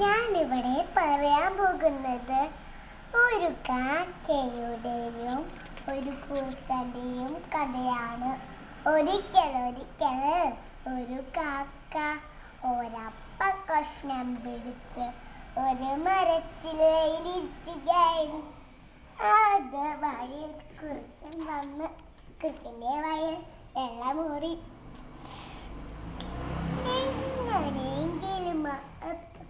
ഞാനിവിടെ പറയാൻ പോകുന്നത് ഒരു കാക്കയുടെയും ഒരു കൂർക്കന്റെയും കഥയാണ്. ഒരിക്കൽ ഒരു കാക്ക ഒരപ്പ കഷ്ണം പിടിച്ച് ഒരു മരച്ചില്ലയിലിരിക്കുകയായിരുന്നു. അത് വഴിയിൽ കുറുക്കൻ വന്ന് കുറുക്കന്റെ വയൽ വെള്ളമൂറി. എങ്ങനെയെങ്കിലും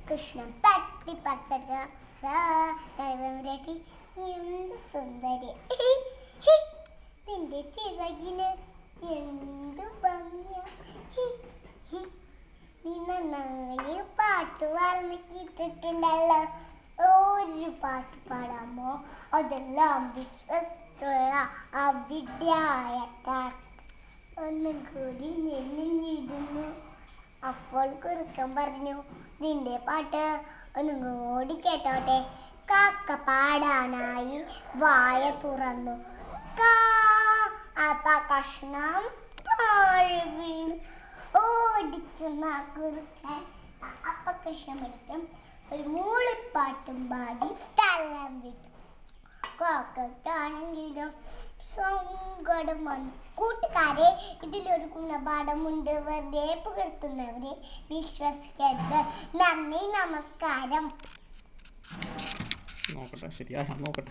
കൃഷ്ണൻ തട്ടി പറിച്ചെടുക്കണം. എന്ത് സുന്ദരി, നിന്റെ ചിറകിന് എന്ത് ഭംഗിയാ, നീ നന്നായി പാട്ട് പാടുന്ന കേട്ടിട്ടുണ്ടല്ലോ. ഒരു പാട്ട് പാടാമോ? അതെല്ലാം വിശ്വസിച്ചുള്ള അവിദ്യായക്കാർ ഒന്നും കൂടി നെല്ലിഞ്ഞിരുന്നു. അപ്പോൾ കുറുക്കൻ പറഞ്ഞു, നിന്റെ പാട്ട് ഒന്നും കൂടി കേട്ടോട്ടെ. കാക്ക പാടാനായി വായ തുറന്നു. അപ്പ കഷ്ണം താഴെ വീണു. ഓടിച്ചെന്ന കുറുക്കൻ അപ്പ കഷ്ണം എടുക്കും ഒരു മൂളിപ്പാട്ടും പാടി സ്ഥലം വിട്ടു. കാക്കയ്ക്കാണെങ്കിലോ സങ്കടം വന്നു. കൂട്ടുകാരെ, ഇതിലൊരു ഗുണപാഠമുണ്ട്. വെറുതെ പുകഴ്ത്തുന്നവരെ വിശ്വസിക്കരുത്. നന്ദി, നമസ്കാരം. നോക്കട്ടെ, ശരിയാ നോക്കട്ടെ.